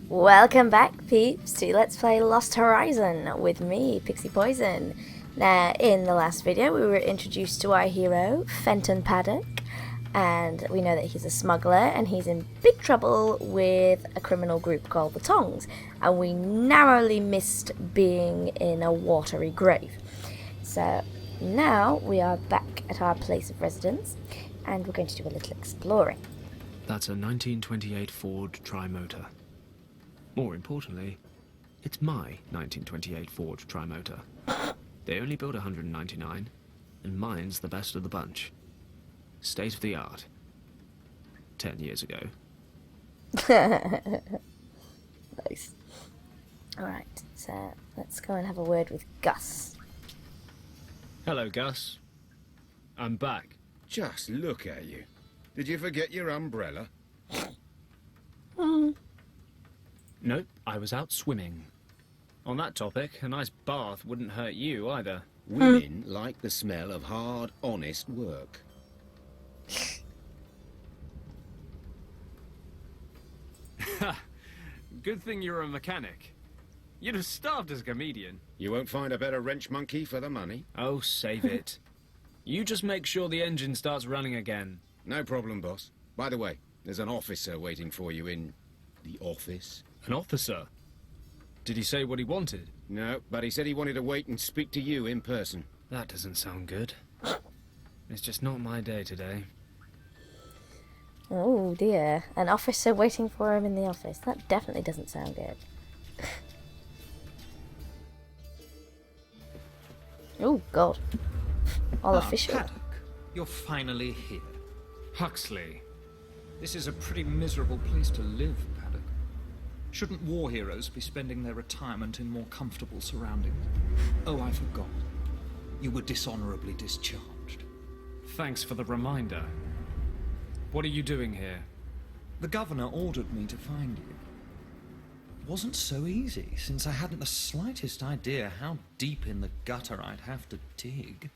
Welcome back, peeps, to Let's Play Lost Horizon with me, Pixie Poison. Now, in the last video, we were introduced to our hero, Fenton Paddock, and we know that he's a smuggler and he's in big trouble with a criminal group called the Tongs, and we narrowly missed being in a watery grave. So now we are back at our place of residence, and we're going to do a little exploring. That's a 1928 Ford Trimotor. More importantly, it's my 1928 Ford Trimotor. They only built 199, and mine's the best of the bunch. State of the art. 10 years ago. Nice. Alright, so let's go and have a word with Gus. Hello, Gus. I'm back. Just look at you. Did you forget your umbrella? Nope, I was out swimming. On that topic, a nice bath wouldn't hurt you either. Women like the smell of hard, honest work. Good thing you're a mechanic. You'd have starved as a comedian. You won't find a better wrench monkey for the money. Oh, save it. You just make sure the engine starts running again. No problem, boss. By the way, there's an officer waiting for you in the office. An officer? Did he say what he wanted? No, but he said he wanted to wait and speak to you in person. That doesn't sound good. It's just not my day today. Oh dear, an officer waiting for him in the office. That definitely doesn't sound good. Oh god. All official. Paddock, you're finally here. Huxley. This is a pretty miserable place to live, Paddock. Shouldn't war heroes be spending their retirement in more comfortable surroundings? Oh, I forgot. You were dishonorably discharged. Thanks for the reminder. What are you doing here? The governor ordered me to find you. It wasn't so easy, since I hadn't the slightest idea how deep in the gutter I'd have to dig.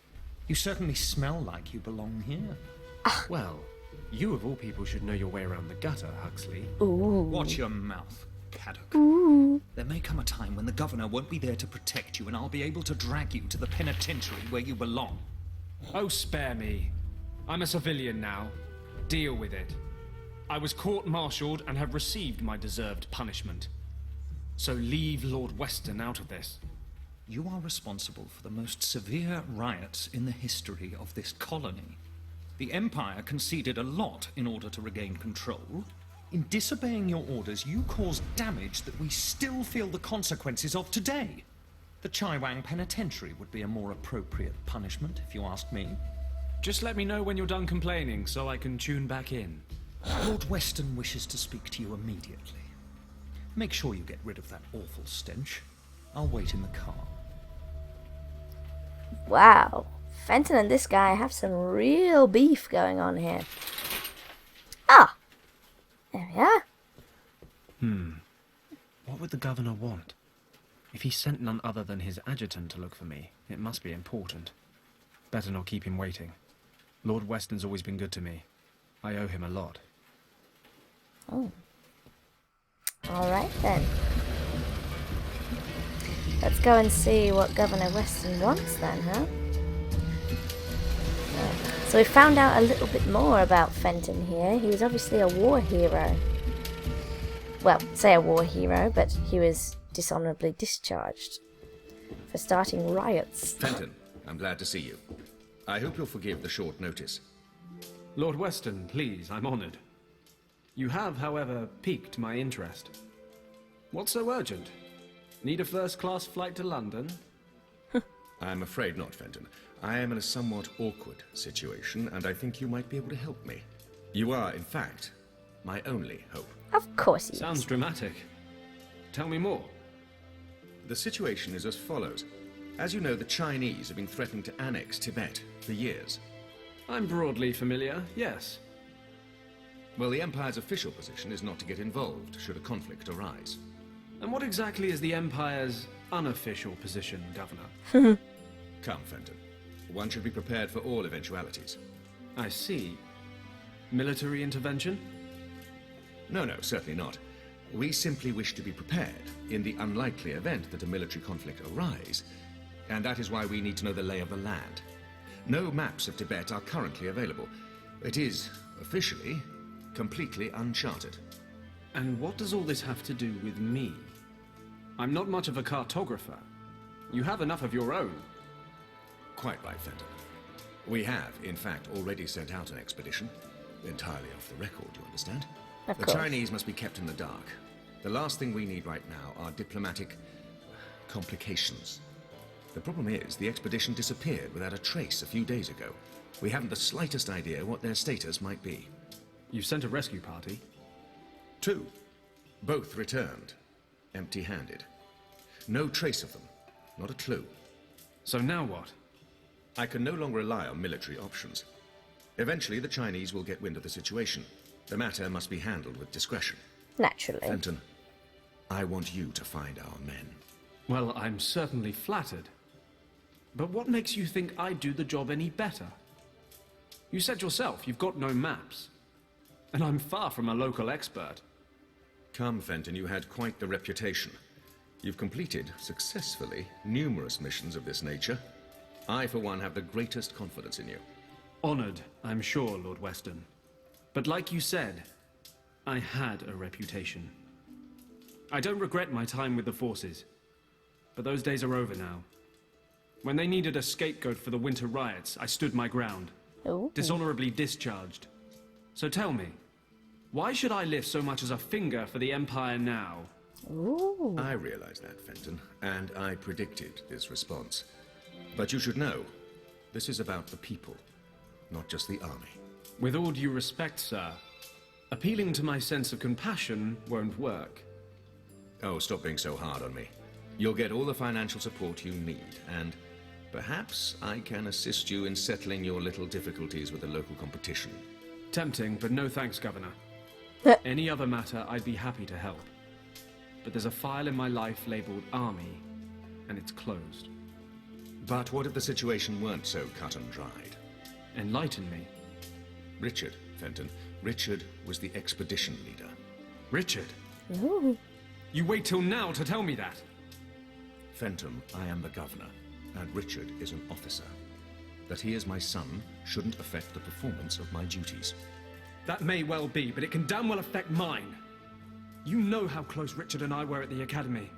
You certainly smell like you belong here. Well, you of all people should know your way around the gutter, Huxley. Ooh. Watch your mouth, Paddock. Ooh. There may come a time when the governor won't be there to protect you, and I'll be able to drag you to the penitentiary where you belong. Oh, spare me. I'm a civilian now. Deal with it. I was court-martialed and have received my deserved punishment. So leave Lord Weston out of this. You are responsible for the most severe riots in the history of this colony. The Empire conceded a lot in order to regain control. In disobeying your orders, you caused damage that we still feel the consequences of today. The Chaiwang Penitentiary would be a more appropriate punishment, if you ask me. Just let me know when you're done complaining so I can tune back in. Lord Weston wishes to speak to you immediately. Make sure you get rid of that awful stench. I'll wait in the car. Wow. Fenton and this guy have some real beef going on here. Ah! There we are. What would the governor want? If he sent none other than his adjutant to look for me, it must be important. Better not keep him waiting. Lord Weston's always been good to me. I owe him a lot. Oh. Alright then. Let's go and see what Governor Weston wants then, huh? So we found out a little bit more about Fenton here. He was obviously a war hero. Well, say a war hero, but he was dishonorably discharged for starting riots. Fenton, I'm glad to see you. I hope you'll forgive the short notice. Lord Weston, please, I'm honoured. You have, however, piqued my interest. What's so urgent? Need a first-class flight to London? I'm afraid not, Fenton. I am in a somewhat awkward situation, and I think you might be able to help me. You are, in fact, my only hope. Of course he Sounds is. dramatic. Tell me more. The situation is as follows. As you know, the Chinese have been threatening to annex Tibet for years. I'm broadly familiar, yes. Well, the Empire's official position is not to get involved should a conflict arise. And what exactly is the Empire's unofficial position, Governor? Come, Fenton. One should be prepared for all eventualities. I see. Military intervention? No, certainly not. We simply wish to be prepared in the unlikely event that a military conflict arise, and that is why we need to know the lay of the land. No maps of Tibet are currently available. It is, officially, completely uncharted. And what does all this have to do with me? I'm not much of a cartographer. You have enough of your own. Quite right, Fenton. We have, in fact, already sent out an expedition. Entirely off the record, you understand? Of The course. Chinese must be kept in the dark. The last thing we need right now are diplomatic complications. The problem is, the expedition disappeared without a trace a few days ago. We haven't the slightest idea what their status might be. You sent a rescue party? 2. Both returned, empty-handed. No trace of them, not a clue. So now what? I can no longer rely on military options. Eventually, the Chinese will get wind of the situation. The matter must be handled with discretion. Naturally. Fenton, I want you to find our men. Well, I'm certainly flattered. But what makes you think I'd do the job any better? You said yourself you've got no maps. And I'm far from a local expert. Come, Fenton, you had quite the reputation. You've completed, successfully, numerous missions of this nature. I, for one, have the greatest confidence in you. Honored, I'm sure, Lord Weston. But like you said, I had a reputation. I don't regret my time with the forces. But those days are over now. When they needed a scapegoat for the winter riots, I stood my ground. Ooh. Dishonorably discharged. So tell me, why should I lift so much as a finger for the Empire now? Ooh. I realize that, Fenton, and I predicted this response. But you should know, this is about the people, not just the army. With all due respect, sir, appealing to my sense of compassion won't work. Oh, stop being so hard on me. You'll get all the financial support you need, and perhaps I can assist you in settling your little difficulties with the local competition. Tempting, but no thanks, Governor. Any other matter, I'd be happy to help. But there's a file in my life labeled Army, and it's closed. But what if the situation weren't so cut and dried? Enlighten me. Richard, Fenton. Richard was the expedition leader. Richard, Ooh. you wait till now to tell me that. Fenton, I am the governor, and Richard is an officer. That he is my son shouldn't affect the performance of my duties. That may well be, but it can damn well affect mine. You know how close Richard and I were at the academy.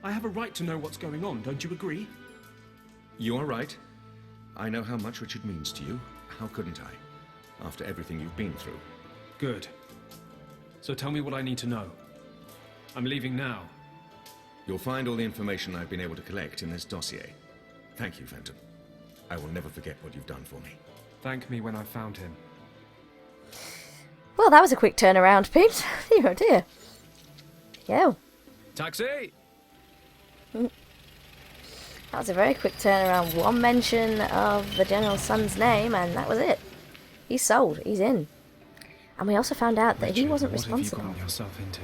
I have a right to know what's going on, don't you agree? You are right. I know how much Richard means to you. How couldn't I? After everything you've been through. Good. So tell me what I need to know. I'm leaving now. You'll find all the information I've been able to collect in this dossier. Thank you, Fenton. I will never forget what you've done for me. Thank me when I've found him. Well, that was a quick turnaround, peeps. Oh dear. Yo. Taxi! That was a very quick turnaround. One mention of the General's son's name, and that was it. He's sold. He's in. And we also found out that he Richard, wasn't what responsible. have you gotten yourself into?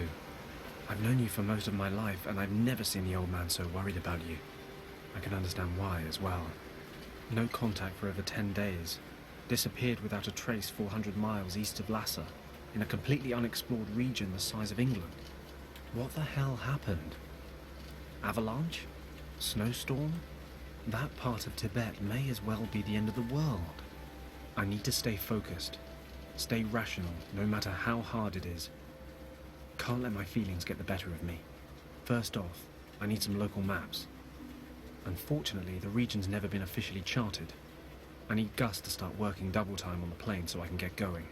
I've known you for most of my life, and I've never seen the old man so worried about you. I can understand why as well. No contact for over 10 days. Disappeared without a trace 400 miles east of Lhasa, in a completely unexplored region the size of England. What the hell happened? Avalanche? Snowstorm? That part of Tibet may as well be the end of the world. I need to stay focused. Stay rational, no matter how hard it is. Can't let my feelings get the better of me. First off, I need some local maps. Unfortunately, the region's never been officially charted. I need Gus to start working double time on the plane so I can get going.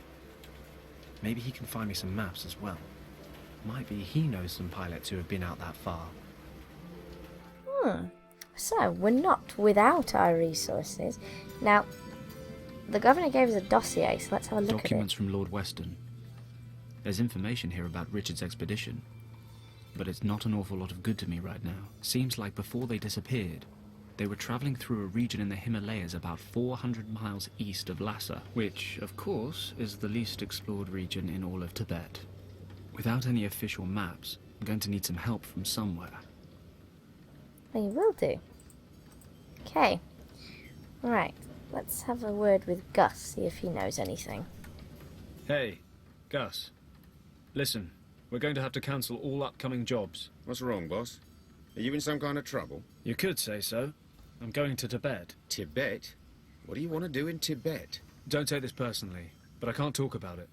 Maybe he can find me some maps as well. Might be he knows some pilots who have been out that far. So, we're not without our resources. Now, the governor gave us a dossier, so let's have a look Documents from Lord Weston. There's information here about Richard's expedition. But it's not an awful lot of good to me right now. Seems like before they disappeared, they were traveling through a region in the Himalayas about 400 miles east of Lhasa, which, of course, is the least explored region in all of Tibet. Without any official maps, I'm going to need some help from somewhere. it. We will do. Okay. Right. Let's have a word with Gus, see if he knows anything. Hey, Gus. Listen, We're going to have to cancel all upcoming jobs. What's wrong, boss? Are you in some kind of trouble? You could say so. I'm going to Tibet. Tibet? What do you want to do in Tibet? Don't take this personally, but I can't talk about it.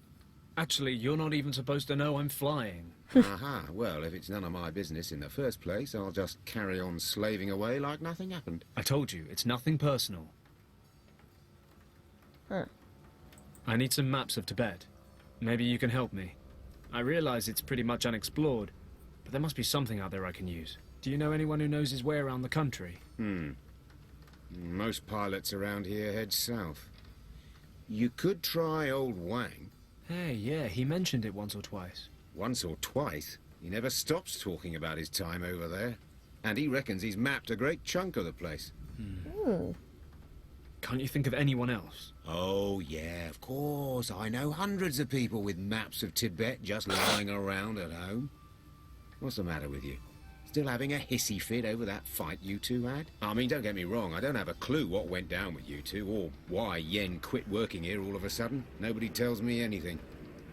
Actually, you're not even supposed to know I'm flying. Aha, well, if it's none of my business in the first place, I'll just carry on slaving away like nothing happened. I told you, it's nothing personal. Huh. I need some maps of Tibet. Maybe you can help me. I realize it's pretty much unexplored, but there must be something out there I can use. Do you know anyone who knows his way around the country? Most pilots around here head south. You could try old Wang. Hey, yeah, he mentioned it once or twice. Once or twice. He never stops talking about his time over there. And he reckons he's mapped a great chunk of the place. Can't you think of anyone else? Oh, yeah, of course. I know hundreds of people with maps of Tibet just lying around at home. What's the matter with you? Still having a hissy fit over that fight you two had? I mean, don't get me wrong, I don't have a clue what went down with you two, or why Yen quit working here all of a sudden. Nobody tells me anything.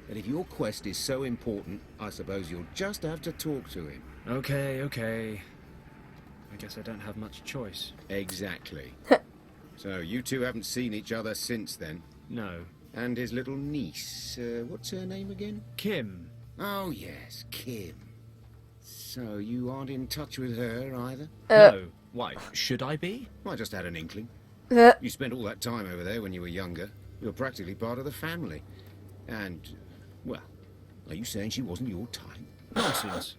But if your quest is so important, I suppose you'll just have to talk to him. Okay. I guess I don't have much choice. Exactly. So you two haven't seen each other since then? No. And his little niece, what's her name again? Kim. Oh, yes, Kim. So you aren't in touch with her either? No. Why? Should I be? I just had an inkling. Uh, You spent all that time over there when you were younger. You're practically part of the family. And, well, are you saying she wasn't your type? Nonsense.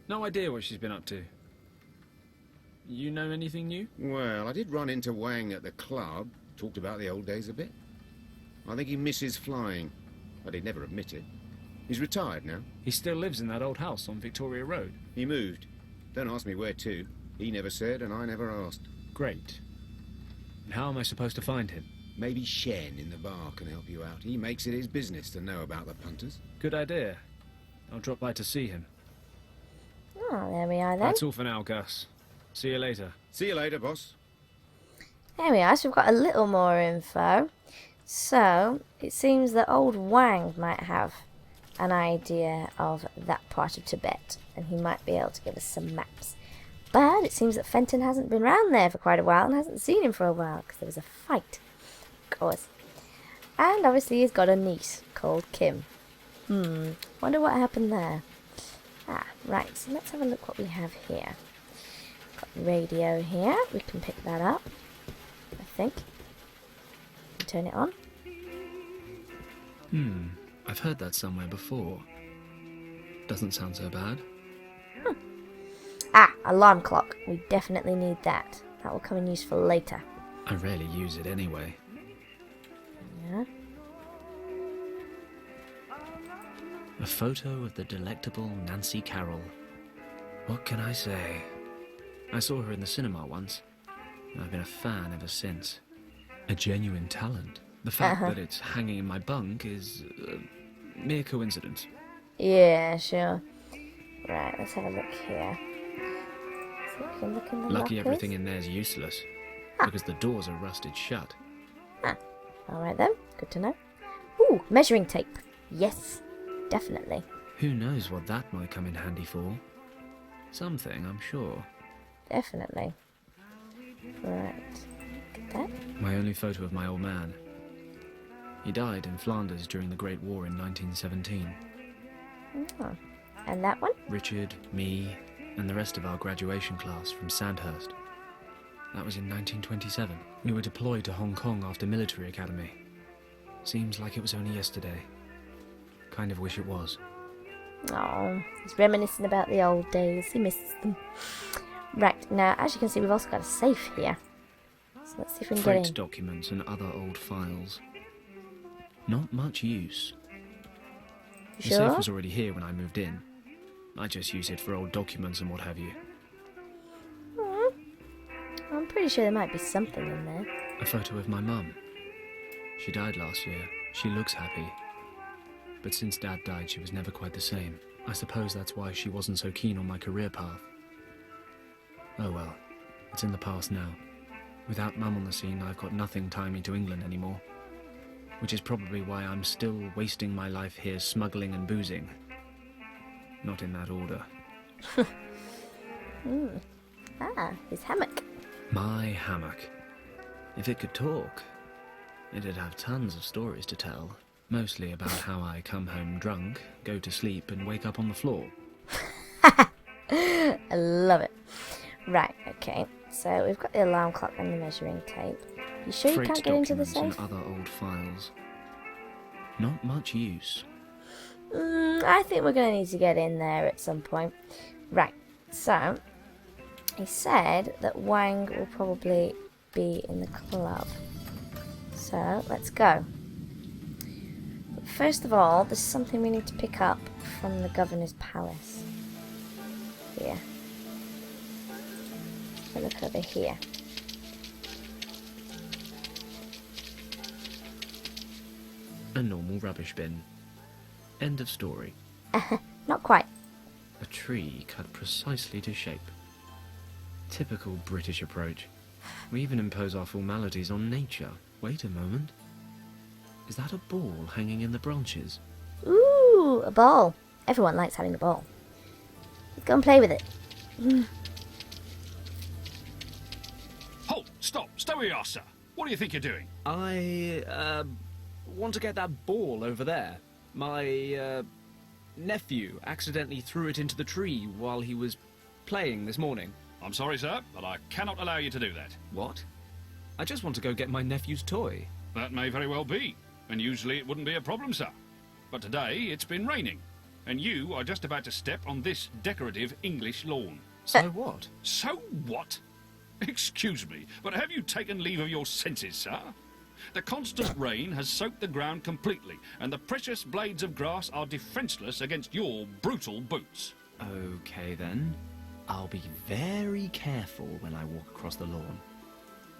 No idea what she's been up to. You know anything new? Well, I did run into Wang at the club. Talked about the old days a bit. I think he misses flying, but he'd never admit it. He's retired now. He still lives in that old house on Victoria Road. He moved. Don't ask me where to. He never said, and I never asked. Great. And how am I supposed to find him? Maybe Shen in the bar can help you out. He makes it his business to know about the punters. Good idea. I'll drop by to see him. Oh, there we are then. That's all for now, Gus. See you later. See you later, boss. There we are, so we've got a little more info. So, it seems that old Wang might have an idea of that part of Tibet, and he might be able to give us some maps. But it seems that Fenton hasn't been round there for quite a while and hasn't seen him for a while, because there was a fight, of course. And obviously he's got a niece called Kim. Wonder what happened there. Ah, right, so let's have a look what we have here. Got radio here, we can pick that up, I think. Turn it on. I've heard that somewhere before. Doesn't sound so bad. Ah, alarm clock. We definitely need that. That will come in useful later. I rarely use it anyway. Yeah. A photo of the delectable Nancy Carroll. What can I say? I saw her in the cinema once. I've been a fan ever since. A genuine talent. The fact that it's hanging in my bunk is mere coincidence. Yeah, sure. Right, let's have a look here. So we can look in the Lucky lockers. everything in there's useless, because the doors are rusted shut. Alright then, good to know. Ooh, measuring tape. Yes, definitely. Who knows what that might come in handy for? Something, I'm sure. Definitely. Right. Get that. My only photo of my old man. He died in Flanders during the Great War in 1917. Oh. And that one? Richard, me, and the rest of our graduation class from Sandhurst. That was in 1927. We were deployed to Hong Kong after military academy. Seems like it was only yesterday. Kind of wish it was. Oh, he's reminiscing about the old days. He misses them. Right, now, as you can see, we've also got a safe here. So let's see if we can Freight get in. documents and other old files. Not much use. The Sure? safe was already here when I moved in. I just use it for old documents and what have you. I'm pretty sure there might be something in there. A photo of my mum. She died last year. She looks happy. But since Dad died, she was never quite the same. I suppose that's why she wasn't so keen on my career path. Oh well, it's in the past now. Without Mum on the scene, I've got nothing tying me to England anymore. Which is probably why I'm still wasting my life here smuggling and boozing. not in that order. His hammock. My hammock. If it could talk, it'd have tons of stories to tell. Mostly about how I come home drunk, go to sleep, and wake up on the floor. I love it. Right, okay. So we've got the alarm clock and the measuring tape. You sure you Freight can't get into the documents safe? and other old files. Not much use. I think we're going to need to get in there at some point. Right, so he said that Wang will probably be in the club. So let's go. But first of all, there's something we need to pick up from the governor's palace. Here. So look over here. A normal rubbish bin. End of story. Not quite. A tree cut precisely to shape. Typical British approach. We even impose our formalities on nature. Wait a moment. Is that a ball hanging in the branches? Ooh, a ball. Everyone likes having a ball. Let's go and play with it. Halt! Stop! Stay where you are, sir. What do you think you're doing? I, want to get that ball over there. My, nephew accidentally threw it into the tree while he was playing this morning. I'm sorry, sir, but I cannot allow you to do that. What? I just want to go get my nephew's toy. That may very well be, and usually it wouldn't be a problem, sir. But today it's been raining, and you are just about to step on this decorative English lawn. So what? So what? Excuse me, but have you taken leave of your senses, sir? The constant rain has soaked the ground completely, and the precious blades of grass are defenceless against your brutal boots. Okay then. I'll be very careful when I walk across the lawn.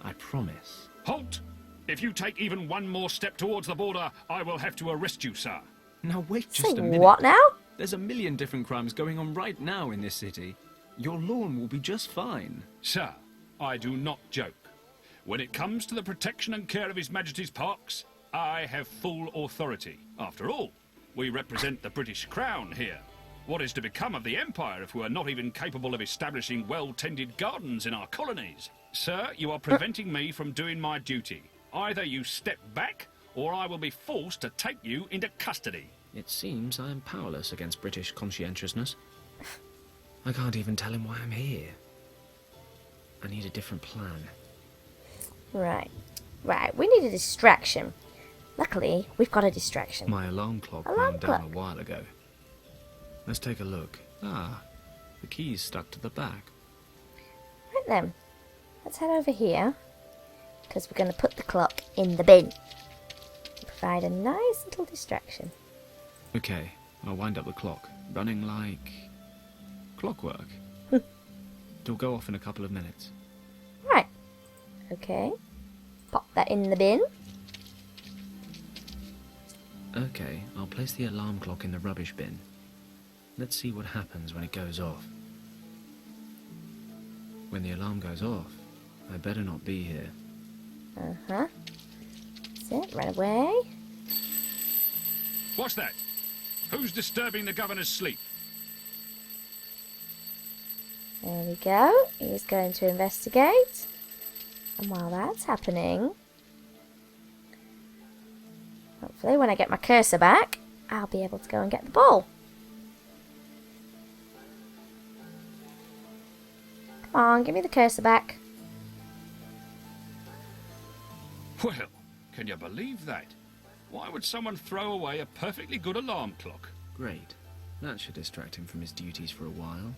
I promise. Halt! If you take even one more step towards the border, I will have to arrest you, sir. Now wait just Say a minute. what now? There's a million different crimes going on right now in this city. Your lawn will be just fine. Sir, I do not joke. When it comes to the protection and care of His Majesty's parks, I have full authority. After all, we represent the British Crown here. What is to become of the Empire if we are not even capable of establishing well-tended gardens in our colonies? Sir, you are preventing me from doing my duty. Either you step back, or I will be forced to take you into custody. It seems I am powerless against British conscientiousness. I can't even tell him why I'm here. I need a different plan. Right. Right, we need a distraction. Luckily, we've got a distraction. My alarm clock Alarm wound down clock. a while ago. Let's take a look. Ah, the key's stuck to the back. Right then. Let's head over here. Because we're going to put the clock in the bin. Provide a nice little distraction. Okay, I'll wind up the clock. Running like clockwork. It'll go off in a couple of minutes. Right. Okay. Pop that in the bin. Okay, I'll place the alarm clock in the rubbish bin. Let's see what happens when it goes off. When the alarm goes off, I better not be here. Uh-huh. That's it. Run away. What's that? Who's disturbing the governor's sleep? There we go. He's going to investigate. And while that's happening, hopefully when I get my cursor back, I'll be able to go and get the ball. Come on, give me the cursor back. Well, can you believe that? Why would someone throw away a perfectly good alarm clock? Great. That should distract him from his duties for a while.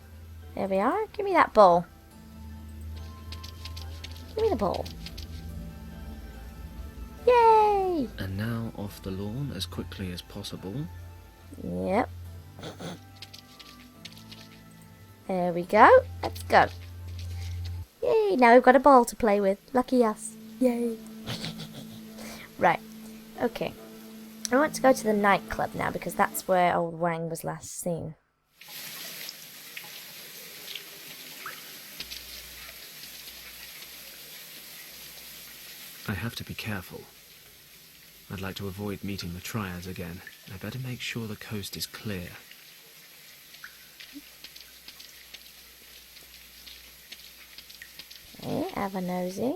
There we are. Give me that ball. Give me the ball. Yay! And now off the lawn as quickly as possible. Yep. There we go. Let's go. Yay! Now we've got a ball to play with. Lucky us. Yay! Right. Okay. I want to go to the nightclub now because that's where old Wang was last seen. I have to be careful. I'd like to avoid meeting the triads again. I better make sure the coast is clear. Have a nosy.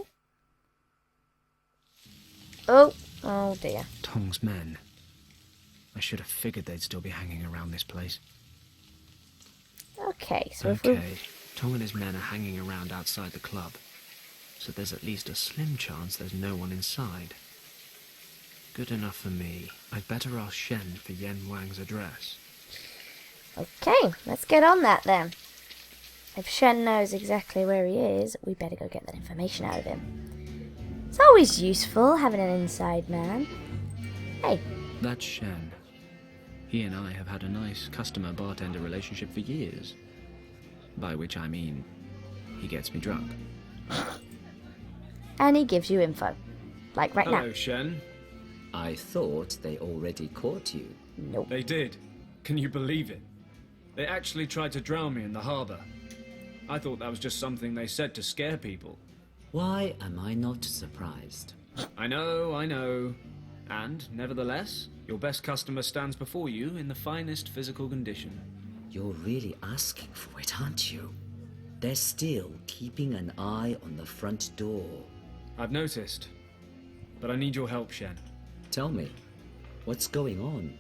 Oh, oh dear. Tong's men. I should have figured they'd still be hanging around this place. Okay, so if we... Okay, Tong and his men are hanging around outside the club. So there's at least a slim chance there's no one inside. Good enough for me. I'd better ask Shen for Yen Wang's address. Okay, let's get on that then. If Shen knows exactly where he is, we better go get that information out of him. It's always useful having an inside man. Hey, That's Shen. He and I have had a nice customer-bartender relationship for years. By which I mean, he gets me drunk. and he gives you info. Like right now. Hello, Shen. I thought they already caught you. Nope. They did. Can you believe it? They actually tried to drown me in the harbour. I thought that was just something they said to scare people. Why am I not surprised? I know. And, nevertheless, your best customer stands before you in the finest physical condition. You're really asking for it, aren't you? They're still keeping an eye on the front door. I've noticed. But I need your help, Shen. Tell me, what's going on?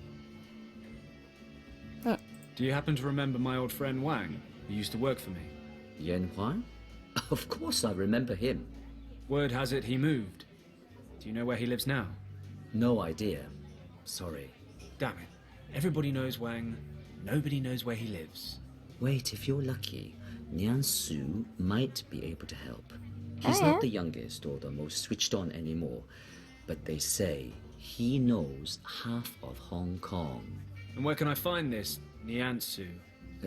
Do you happen to remember my old friend Wang, who used to work for me? Yen Huang? Of course I remember him. Word has it he moved. Do you know where he lives now? No idea. Sorry. Damn it. Everybody knows Wang. Nobody knows where he lives. Wait, if you're lucky, Nian Su might be able to help. He's Oh, yeah? not the youngest or the most switched on anymore, but they say he knows half of Hong Kong. And where can I find this Niansu?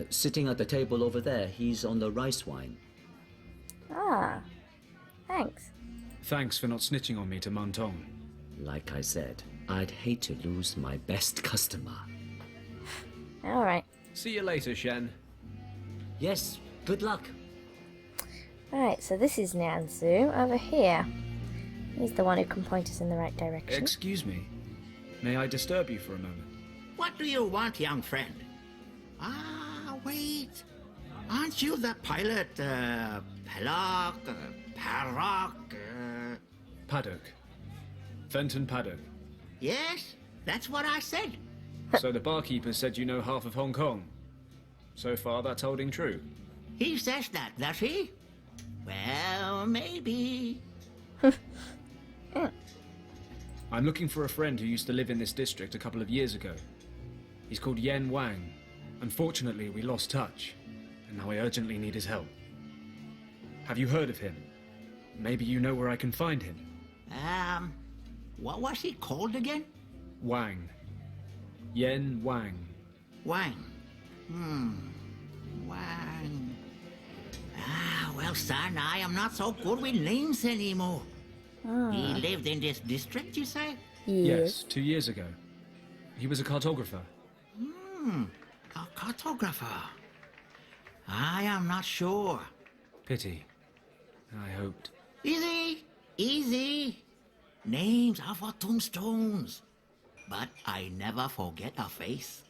Sitting at the table over there, he's on the rice wine. Ah, thanks. Thanks for not snitching on me to Muntong. Like I said, I'd hate to lose my best customer. Alright. See you later, Shen. Yes, good luck. Alright, so this is Niansu over here. He's the one who can point us in the right direction. Excuse me. May I disturb you for a moment? What do you want, young friend? Ah, wait. Aren't you the pilot, Pelok, Parok, Paddock. Fenton Paddock. Yes, that's what I said. So the barkeeper said you know half of Hong Kong. So far, that's holding true. He says that, does he? Well, maybe. I'm looking for a friend who used to live in this district a couple of years ago. He's called Yen Wang. Unfortunately, we lost touch, and now I urgently need his help. Have you heard of him? Maybe you know where I can find him. What was he called again? Wang. Yen Wang. Wang. Wang. Ah, well, son, I am not so good with names anymore. He lived in this district, you say? Yes, 2 years ago. He was a cartographer. A cartographer. I am not sure. Pity. I hoped. Easy, easy. Names are for tombstones. But I never forget a face.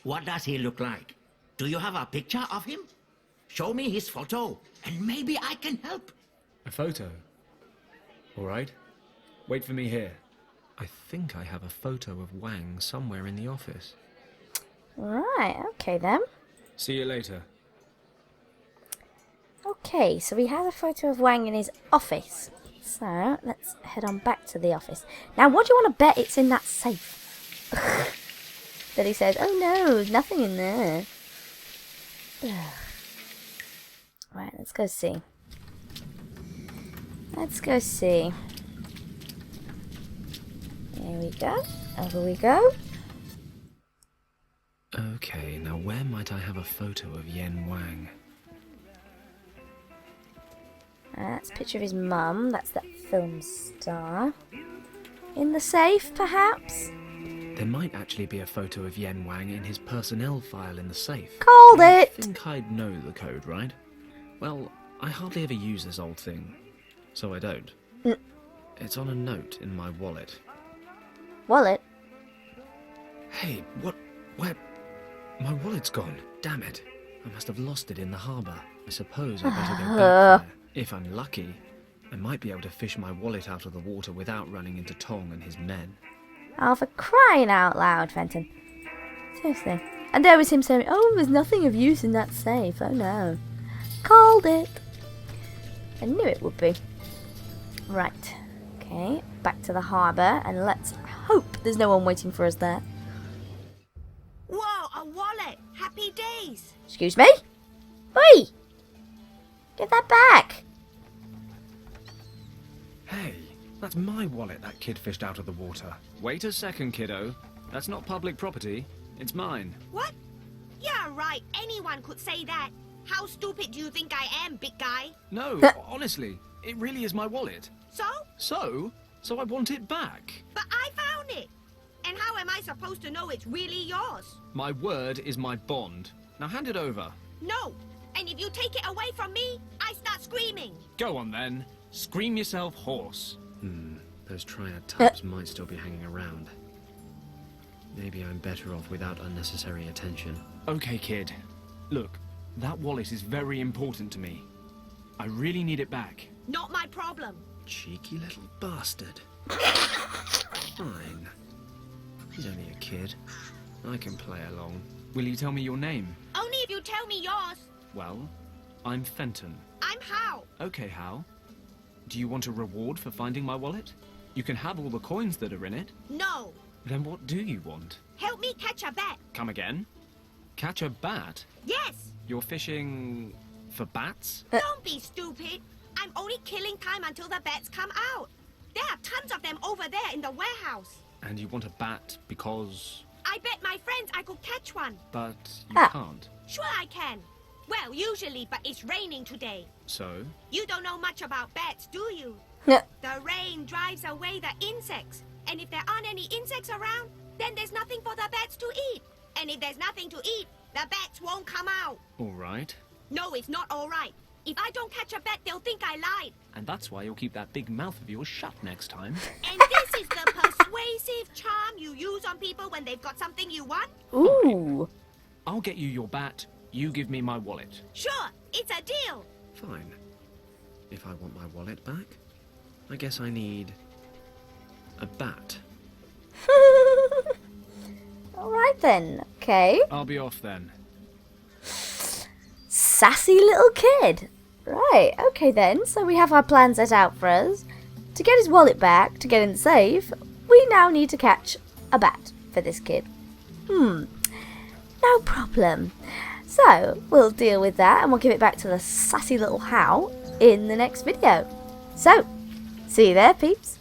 What does he look like? Do you have a picture of him? Show me his photo, and maybe I can help. A photo? All right. Wait for me here. I think I have a photo of Wang somewhere in the office. Right, okay then. See you later. Okay, so he has a photo of Wang in his office. So, let's head on back to the office. Now, what do you want to bet it's in that safe? That he says, oh no, nothing in there. Right, let's go see. Let's go see. Here we go. Over we go. Okay, now where might I have a photo of Yen Wang? That's a picture of his mum. That's that film star. In the safe, perhaps? There might actually be a photo of Yen Wang in his personnel file in the safe. Called I it! think I'd know the code, right? Well, I hardly ever use this old thing, so I don't. It's on a note in my wallet. Wallet? Hey, what? Where? My wallet's gone. Damn it. I must have lost it in the harbour. I suppose I better go back there. If I'm lucky. I might be able to fish my wallet out of the water without running into Tong and his men. Oh, for crying out loud, Fenton. Seriously. And there was him saying, oh, there's nothing of use in that safe. Oh no. Called it. I knew it would be. Right. Okay, back to the harbour, and let's hope there's no one waiting for us there. Whoa, a wallet! Happy days! Excuse me? Oi! Give that back! Hey, that's my wallet that kid fished out of the water. Wait a second, kiddo. That's not public property. It's mine. What? Yeah, right. Anyone could say that. How stupid do you think I am, big guy? No, honestly, it really is my wallet. So? So I want it back. But I found it! And how am I supposed to know it's really yours? My word is my bond. Now hand it over. No! And if you take it away from me, I start screaming! Go on then. Scream yourself hoarse. Those triad types might still be hanging around. Maybe I'm better off without unnecessary attention. Okay, kid. Look, that wallet is very important to me. I really need it back. Not my problem. Cheeky little bastard. Fine. He's only a kid. I can play along. Will you tell me your name? Only if you tell me yours. Well, I'm Fenton. I'm Hal. Okay, Hal. Do you want a reward for finding my wallet? You can have all the coins that are in it. No. Then what do you want? Help me catch a bat. Come again? Catch a bat? Yes. You're fishing for bats? Don't be stupid. I'm only killing time until the bats come out. There are tons of them over there in the warehouse. And you want a bat because... I bet my friends I could catch one. But you can't. Sure I can. Well, usually, but it's raining today. So? You don't know much about bats, do you? No. The rain drives away the insects. And if there aren't any insects around, then there's nothing for the bats to eat. And if there's nothing to eat, the bats won't come out. All right. No, it's not all right. If I don't catch a bat, they'll think I lied. And that's why you'll keep that big mouth of yours shut next time. And this is the persuasive charm you use on people when they've got something you want? Ooh. I'll get you your bat. You give me my wallet. Sure, it's a deal. Fine. If I want my wallet back, I guess I need a bat. Alright then, okay. I'll be off then. Sassy little kid. Right, okay then, so we have our plan set out for us. To get his wallet back, to get in the safe, we now need to catch a bat for this kid. No problem. So, we'll deal with that and we'll give it back to the sassy little Hal in the next video. So, see you there, peeps.